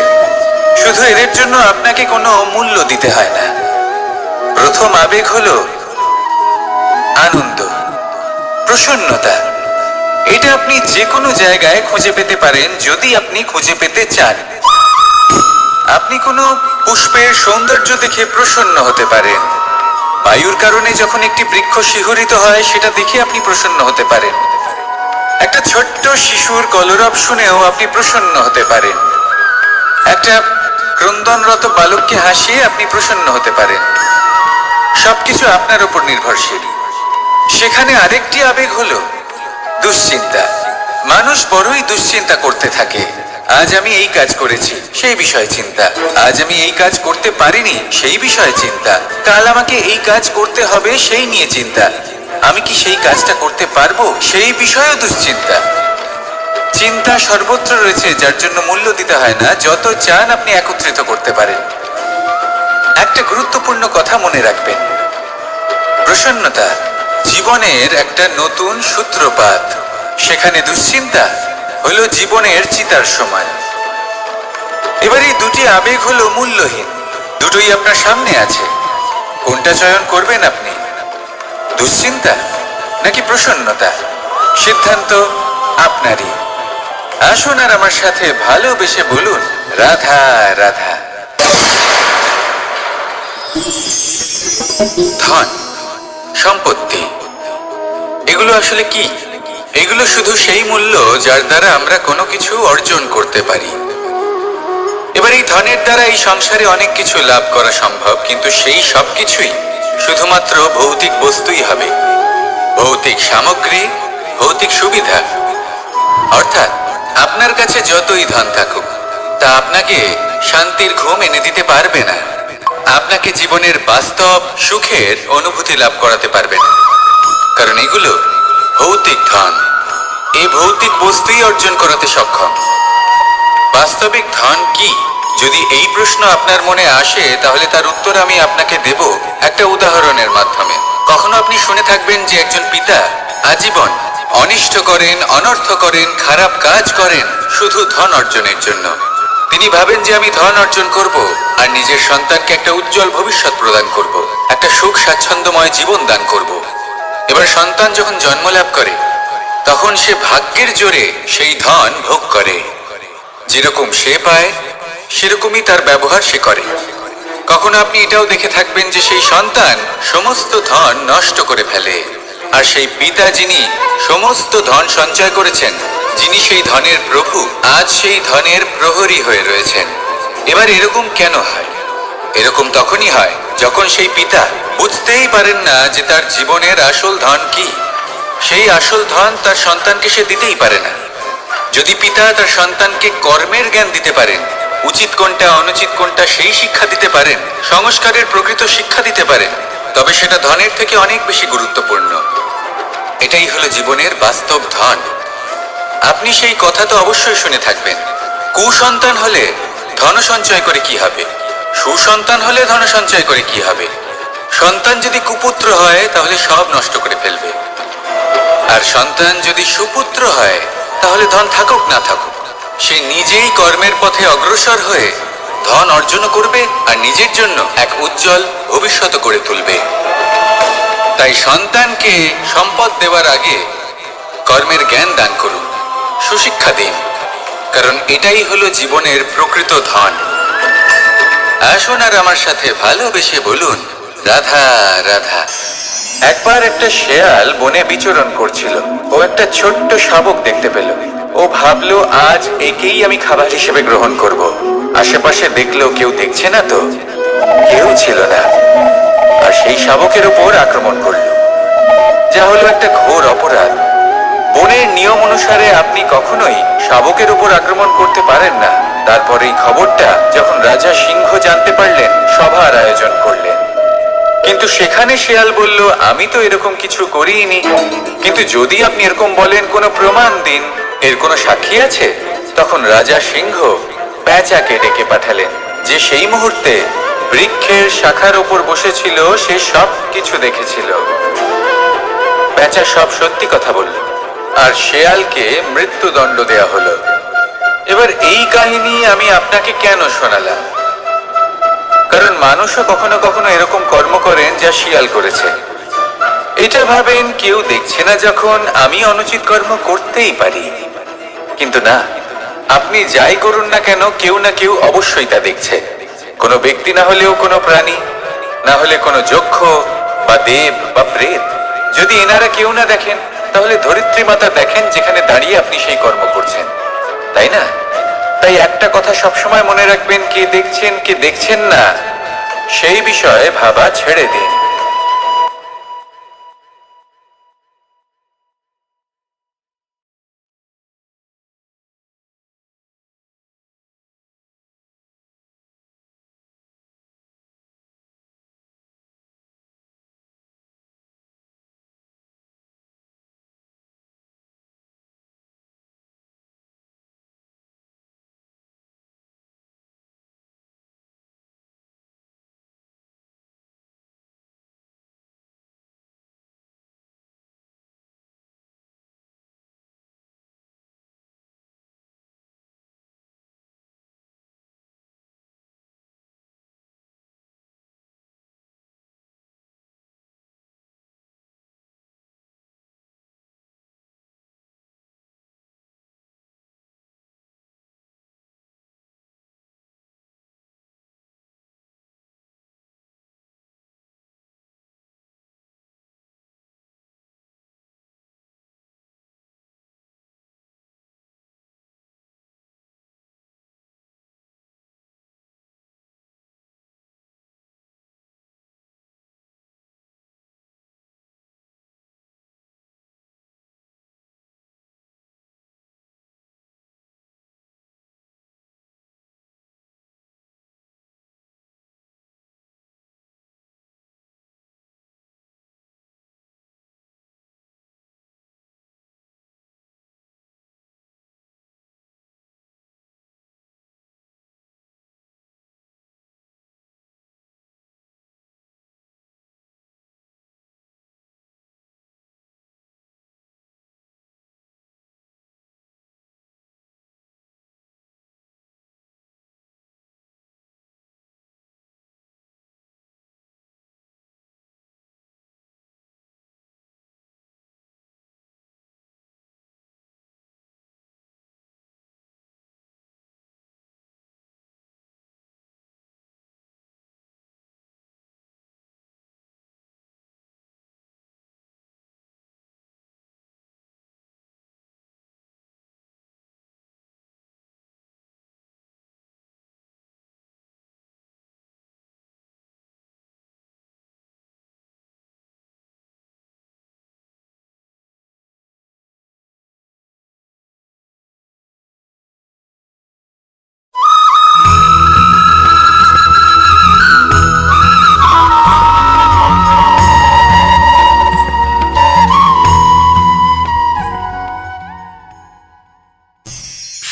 শুধু এদের জন্য আপনাকে কোনো মূল্য দিতে হয় না। প্রথম আবেগ হলো আনন্দ, প্রসন্নতা। এটা আপনি যে কোনো জায়গায় খুঁজে পেতে পারেন যদি আপনি খুঁজে পেতে চান। আপনি কোনো পুষ্পের সৌন্দর্য দেখে প্রসন্ন হতে পারেন। বায়ুর কারণে যখন একটি বৃক্ষ শিহরিত হয় সেটা দেখে আপনি প্রসন্ন হতে পারেন। একটা ছোট্ট শিশুর কলরব শুনেও আপনি প্রসন্ন হতে পারেন। একটা ক্রন্দনরত বালককে হাসিয়ে আপনি প্রসন্ন হতে পারেন। সবকিছু আপনার উপর নির্ভরশীল। সেখানে আরেকটি আবেগ হলো দুশ্চিন্তা। মানুষ বড়ই দুশ্চিন্তা করতে থাকে। আজ আমি এই কাজ করেছি, সেই বিষয়ে চিন্তা। আজ আমি এই কাজ করতে পারিনি, সেই বিষয়ে চিন্তা। কাল আমাকে এই কাজ করতে হবে, সেই নিয়ে চিন্তা। আমি কি সেই কাজটা করতে পারবো, সেই বিষয়েও দুশ্চিন্তা। চিন্তা সর্বত্র রয়েছে, যার জন্য মূল্য দিতে হয় না। যত চান আপনি একত্রিত করতে পারেন। একটা গুরুত্বপূর্ণ কথা মনে রাখবেন, প্রসন্নতা জীবনের একটা নতুন সূত্রপাত। সেখানে দুশ্চিন্তা হলো জীবনের চিতার সমান। এবার এই দুটি আবেগ হলো মূল্যহীন, দুটোই আপনার সামনে আছে। কোনটা চয়ন করবেন আপনি, দুশ্চিন্তা নাকি প্রসন্নতা? সিদ্ধান্ত আপনারই। আসুন আর আমার সাথে ভালোবেসে বলুন, রাধা রাধা। ধন, সম্পত্তি, এগুলো আসলে কি? এগুলো শুধু সেই মূল্য যার দ্বারা আমরা কোনো কিছু অর্জন করতে পারি। এবার এই ধনের দ্বারা এই সংসারে অনেক কিছু লাভ করা সম্ভব, কিন্তু সেই সব কিছুই শুধুমাত্র ভৌতিক বস্তুই হবে, ভৌতিক সামগ্রী, ভৌতিক সুবিধা। অর্থাৎ আপনার কাছে যতই ধন থাকুক, তা আপনাকে শান্তির ঘুম এনে দিতে পারবে না। আপনাকে জীবনের বাস্তব সুখের অনুভূতি লাভ করাতে পারবে না, কারণ এগুলো ভৌতিক ধন। এই ভৌতিক বস্তুই অর্জন করাতে সক্ষম। বাস্তবিক ধন কি? যদি এই প্রশ্ন আপনার মনে আসে, তাহলে তার উত্তর আমি আপনাকে দেব একটা উদাহরণের মাধ্যমে। কখনো আপনি শুনে থাকবেন যে একজন পিতা আজীবন অনিষ্ট করেন, অনর্থ করেন, খারাপ কাজ করেন শুধু ধন অর্জনের জন্য। তিনি ভাবেন যে আমি ধন অর্জন করব আর নিজের সন্তানকে একটা উজ্জ্বল ভবিষ্যৎ প্রদান করব, একটা সুখ স্বাচ্ছন্দ্যময় জীবন দান করব। এবার সন্তান যখন জন্ম লাভ করে, তখন সে ভাগ্যের জোরে সেই ধন ভোগ করে। যেরকম সে পায় সেরকমই তার ব্যবহার সে করে। কখনো আপনি এটাও দেখে থাকবেন যে সেই সন্তান সমস্ত ধন নষ্ট করে ফেলে, আর সেই পিতা যিনি সমস্ত ধন সঞ্চয় করেছেন, যিনি সেই ধনের প্রভু, আজ সেই ধনের প্রহরী হয়ে রয়েছেন। এবার এরকম কেন হয়? এরকম তখনই হয় যখন সেই পিতা বুঝতেই পারেন না যে তার জীবনের আসল ধন কি। সেই আসল ধন তার সন্তানকে সে দিতেই পারে না। যদি পিতা তার সন্তানকে কর্মের জ্ঞান দিতে পারেন, উচিত কোনটা অনুচিত কোনটা সেই শিক্ষা দিতে পারেন, সংস্কারের প্রকৃত শিক্ষা দিতে পারেন, তবে সেটা ধনের থেকে অনেক বেশি গুরুত্বপূর্ণ। এটাই হলো জীবনের বাস্তব ধন। আপনি সেই কথা তো অবশ্যই শুনে থাকবেন, কুসন্তান হলে ধন সঞ্চয় করে কি হবে, সুসন্তান হলে ধন সঞ্চয় করে কি হবে। সন্তান যদি কুপুত্র হয় তাহলে সব নষ্ট করে ফেলবে, আর সন্তান যদি সুপুত্র হয় তাহলে ধন থাকুক না থাকুক, সে নিজেই কর্মের পথে অগ্রসর হয়ে ধন অর্জন করবে আর নিজের জন্য এক উজ্জ্বল ভবিষ্যৎ গড়ে তুলবে। তাই সন্তানকে সম্পদ দেওয়ার আগে কর্মের জ্ঞান দান করুন, সুশিক্ষা দিন, কারণ এটাই হলো জীবনের প্রকৃত ধন। আসুন আর আমার সাথে ভালোবেসে বলুন, রাধা রাধা। একবার একটা শেয়াল বনে বিচরণ করছিল। ও একটা ছোট্ট শাবক দেখতে পেল। ও ভাবলো, আজ একেই আমি খাবার হিসেবে গ্রহণ করব। আশেপাশে দেখলো কেউ দেখছে না তো, কেউ ছিল না, আর সেই শাবকের উপর আক্রমণ করল, যা হলো একটা ঘোর অপরাধ। বনের নিয়ম অনুসারে আপনি কখনোই শাবকের উপর আক্রমণ করতে পারেন না। তারপর এই খবরটা যখন রাজা সিংহ জানতে পারলেন, সভার আয়োজন করলেন। কিন্তু সেখানে শেয়াল বলল, আমি তো এরকম কিছু করিনি। কিন্তু যদি আপনি এরকম বলেন, কোনো প্রমাণ দিন, এর কোনো সাক্ষী আছে? তখন রাজা সিংহ প্যাঁচাকে ডেকে পাঠালেন, যে সেই মুহূর্তে বৃক্ষের শাখার উপর বসেছিল। সে সব কিছু দেখেছিল। প্যাঁচা সব সত্যি কথা বলল, আর শেয়ালকে মৃত্যুদণ্ড দেয়া হলো। এবার এই কাহিনী আমি আপনাকে কেন শোনালাম? কারণ মানুষও কখনো কখনো এরকম কর্ম করেন যা শিয়াল করেছে। এটা ভাবেন কেউ দেখছে না, যখন আমি অনুচিত কর্ম করতেই পারি। কিন্তু না, আপনি যাই করুন না কেন, কেউ না কেউ অবশ্যই তা দেখছে। কোনো ব্যক্তি না হলেও কোনো প্রাণী, না হলে কোনো যক্ষ বা দেব বা প্রেত। যদি এনারা কেউ না দেখেন, তাহলে ধরিত্রী মাতা দেখেন, যেখানে দাঁড়িয়ে আপনি সেই কর্ম করছেন, তাই না? তাই একটা কথা সবসময় মনে রাখবেন, কে দেখছেন কে দেখছেন না সেই বিষয়ে ভাবা ছেড়ে দিন।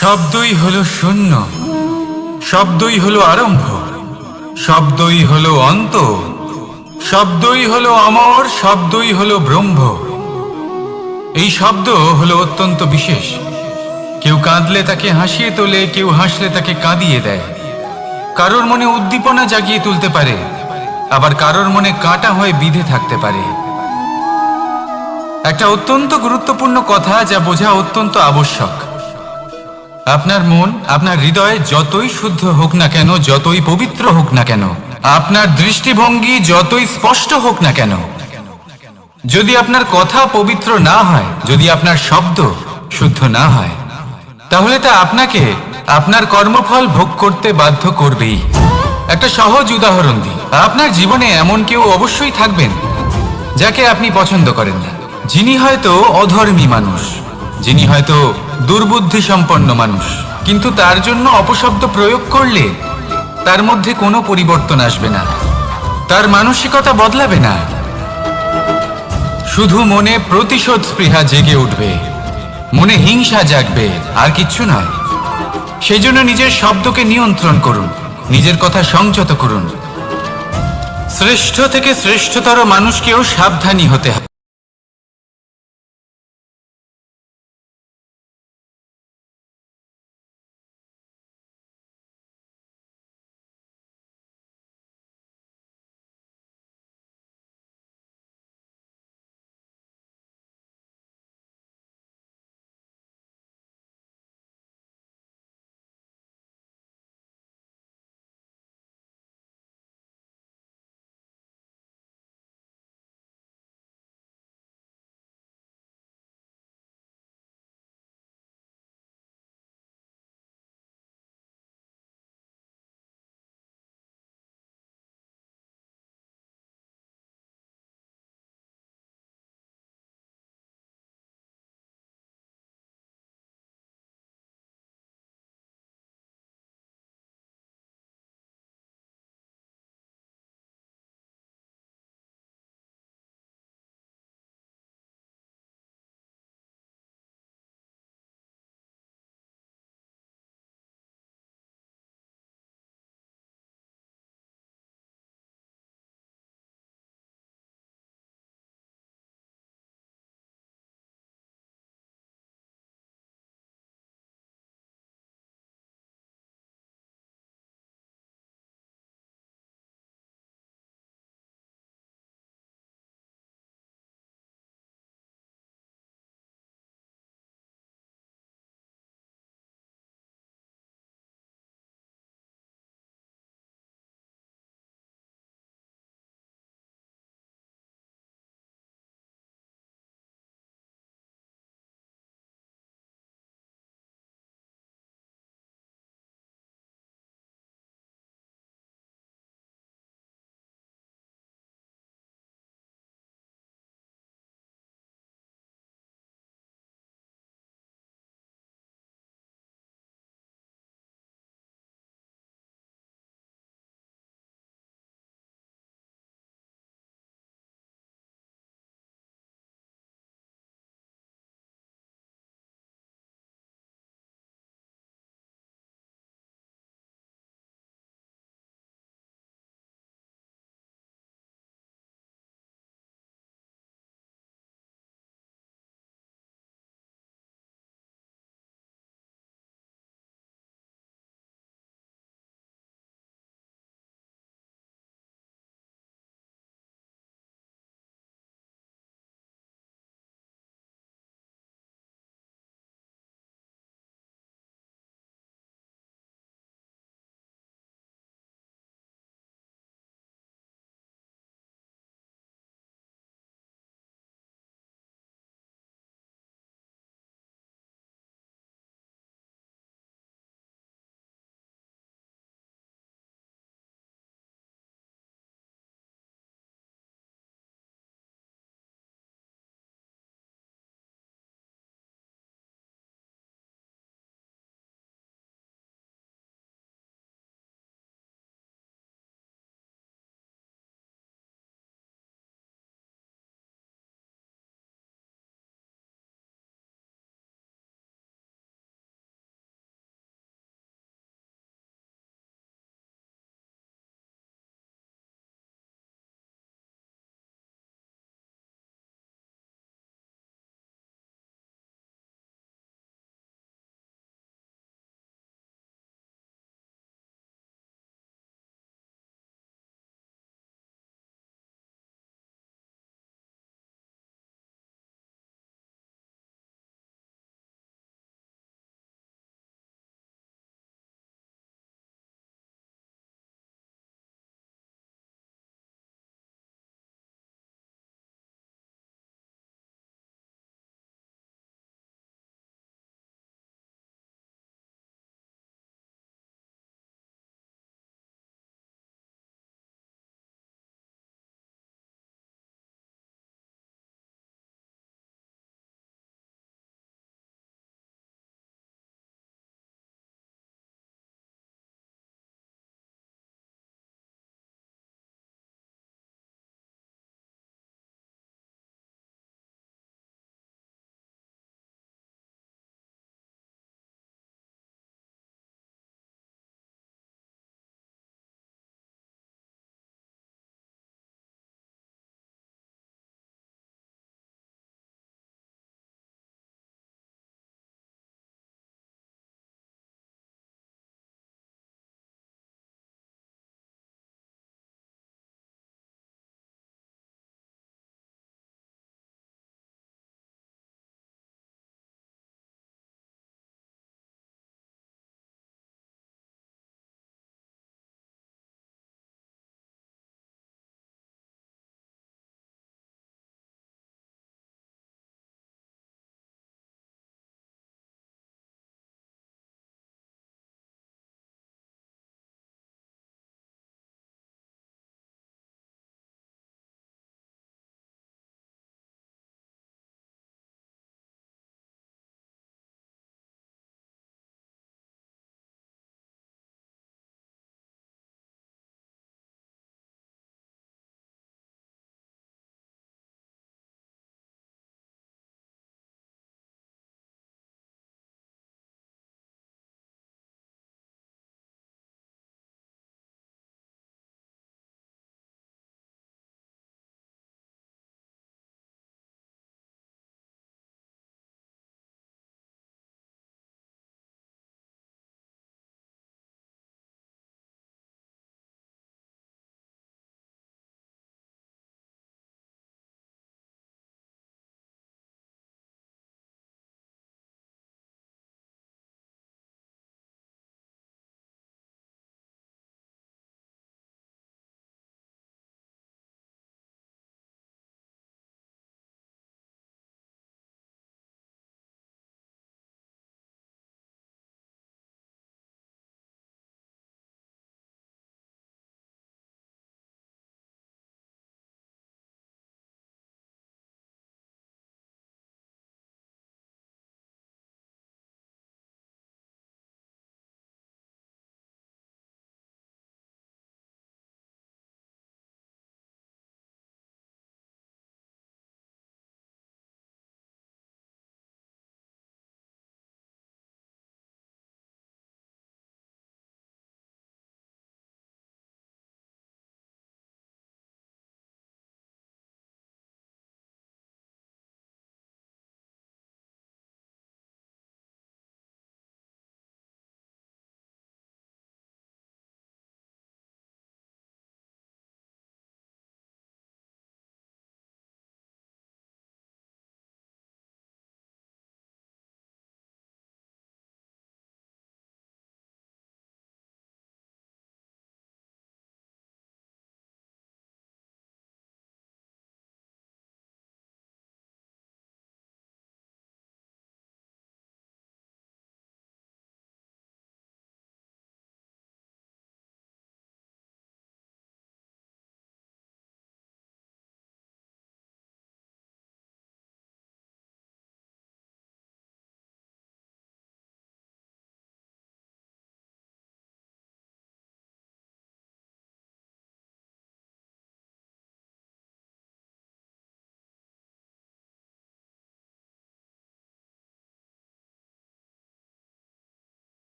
শব্দই হলো শূন্য, শব্দই হলো আরম্ভ, শব্দই হলো অন্ত, শব্দই হলো অমর, শব্দই হলো ব্রহ্ম। এই শব্দ হলো অত্যন্ত বিশেষ। কেউ কাঁদলে তাকে হাসিয়ে তোলে, কেউ হাসলে তাকে কাঁদিয়ে দেয়। কারোর মনে উদ্দীপনা জাগিয়ে তুলতে পারে, আবার কারোর মনে কাঁটা হয়ে বিঁধে থাকতে পারে। একটা অত্যন্ত গুরুত্বপূর্ণ কথা, যা বোঝা অত্যন্ত আবশ্যক। আপনার মন, আপনার হৃদয় যতই শুদ্ধ হোক না কেন, যতই পবিত্র হোক না কেন, আপনার দৃষ্টিভঙ্গি যতই স্পষ্ট হোক না কেন, যদি আপনার কথা পবিত্র না হয়, যদি আপনার শব্দ শুদ্ধ না হয়, তাহলে তা আপনাকে আপনার কর্মফল ভোগ করতে বাধ্য করবেই। একটা সহজ উদাহরণ দিই। আপনার জীবনে এমন কেউ অবশ্যই থাকবেন যাকে আপনি পছন্দ করেন না, যিনি হয়তো অধর্মী মানুষ, যিনি হয়তো দুর্বুদ্ধি সম্পন্ন মানুষ, কিন্তু তার জন্য অপশব্দ প্রয়োগ করলে তার মধ্যে কোনো পরিবর্তন আসবে না, তার মানসিকতা বদলাবে না, শুধু মনে প্রতিশোধ স্পৃহা জেগে উঠবে, মনে হিংসা জাগবে, আর কিচ্ছু নয়। সেই জন্য নিজের শব্দকে নিয়ন্ত্রণ করুন, নিজের কথা সংযত করুন। শ্রেষ্ঠ থেকে শ্রেষ্ঠতর মানুষকেও সাবধানী হতে হবে।